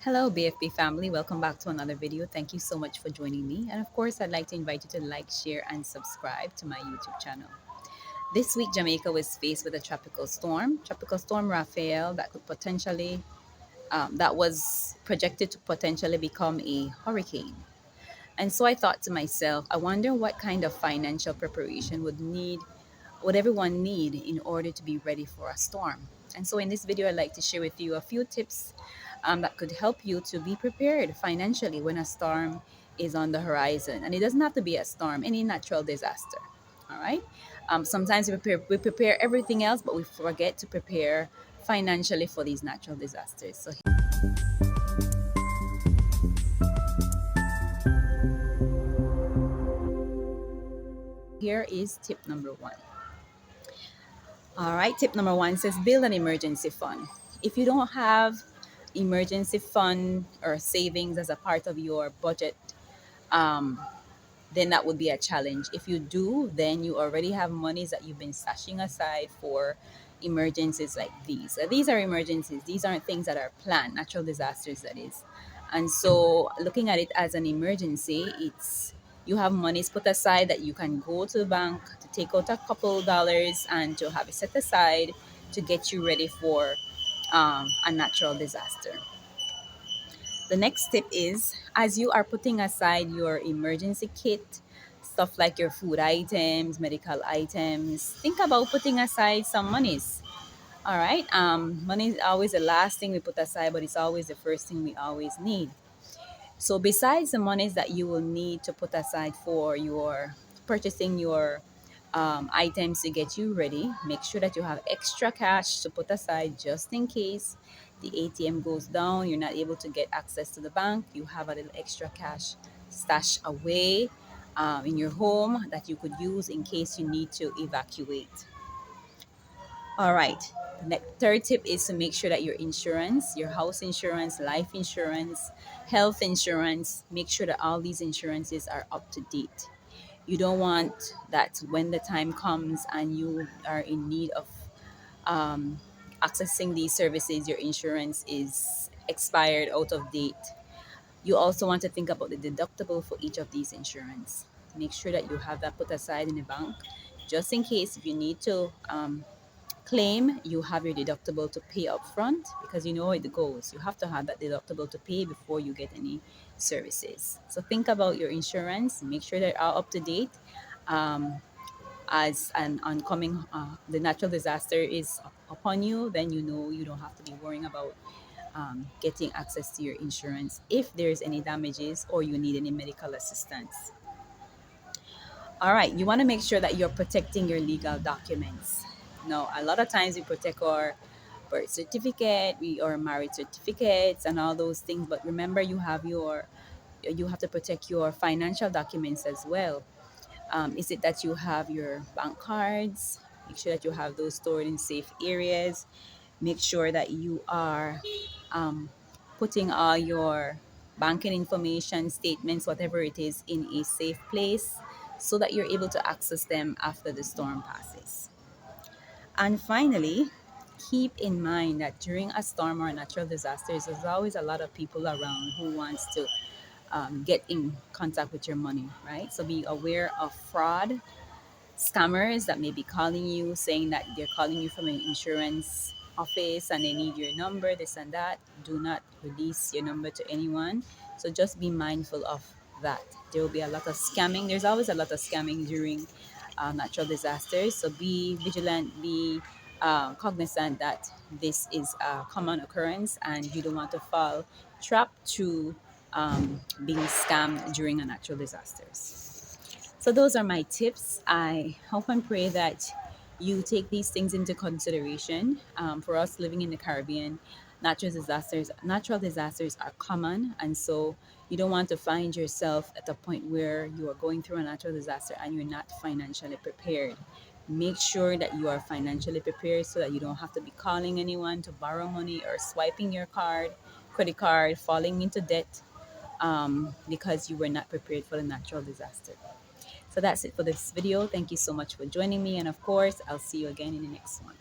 Hello, BFP family. Welcome back to another video. Thank you so much for joining me. And of course, I'd like to invite you to like, share, and subscribe to my YouTube channel. This week, Jamaica was faced with a Tropical Storm Raphael, that was projected to potentially become a hurricane. And so I thought to myself, I wonder what kind of financial preparation would everyone need in order to be ready for a storm. And so in this video, I'd like to share with you a few tips that could help you to be prepared financially when a storm is on the horizon. And it doesn't have to be a storm, any natural disaster. All right. Sometimes we prepare everything else, but we forget to prepare financially for these natural disasters. So here is tip number one. All right, tip number one says build an emergency fund. If you don't have emergency fund or savings as a part of your budget, um, then that would be a challenge. If you do, then you already have monies that you've been stashing aside for emergencies like these. These are emergencies. These aren't things that are planned, natural disasters, that is. And so, looking at it as an emergency, it's you have monies put aside that you can go to the bank to take out a couple dollars and to have it set aside to get you ready for a natural disaster. The next tip is as you are putting aside your emergency kit, stuff like your food items, medical items, think about putting aside some monies. All right. Money is always the last thing we put aside, but it's always the first thing we always need. So besides the monies that you will need to put aside for your purchasing your items to get you ready, make sure that you have extra cash to put aside just in case the ATM goes down, you're not able to get access to the bank. You have a little extra cash stashed away in your home that you could use in case you need to evacuate. All right. The third tip is to make sure that your insurance, your house insurance, life insurance, health insurance, make sure that all these insurances are up to date. You don't want that when the time comes and you are in need of um, accessing these services, your insurance is expired, out of date. You also want to think about the deductible for each of these insurance. Make sure that you have that put aside in the bank just in case if you need to claim, you have your deductible to pay up front because you know how it goes. You have to have that deductible to pay before you get any services. So think about your insurance, make sure they're all up to date. Um, as an oncoming the natural disaster is upon you, then you know you don't have to be worrying about getting access to your insurance if there's any damages or you need any medical assistance. All right, you want to make sure that you're protecting your legal documents. No, a lot of times we protect our birth certificate, or marriage certificates, and all those things. But remember, you have to protect your financial documents as well. Is it that you have your bank cards? Make sure that you have those stored in safe areas. Make sure that you are um, putting all your banking information, statements, whatever it is, in a safe place so that you're able to access them after the storm passes. And finally, keep in mind that during a storm or a natural disaster, there's always a lot of people around who wants to get in contact with your money, right? So be aware of fraud, scammers that may be calling you saying that they're calling you from an insurance office and they need your number, this and that. Do not release your number to anyone. So just be mindful of that. There will be a lot of scamming. There's always a lot of scamming during natural disasters. So be vigilant, be cognizant that this is a common occurrence and you don't want to fall trap to being scammed during a natural disasters. So those are my tips. I hope and pray that you take these things into consideration. For us living in the Caribbean, natural disasters are common, and so you don't want to find yourself at a point where you are going through a natural disaster and you're not financially prepared. Make sure that you are financially prepared so that you don't have to be calling anyone to borrow money or swiping your credit card, falling into debt because you were not prepared for the natural disaster. So that's it for this video. Thank you so much for joining me. And of course, I'll see you again in the next one.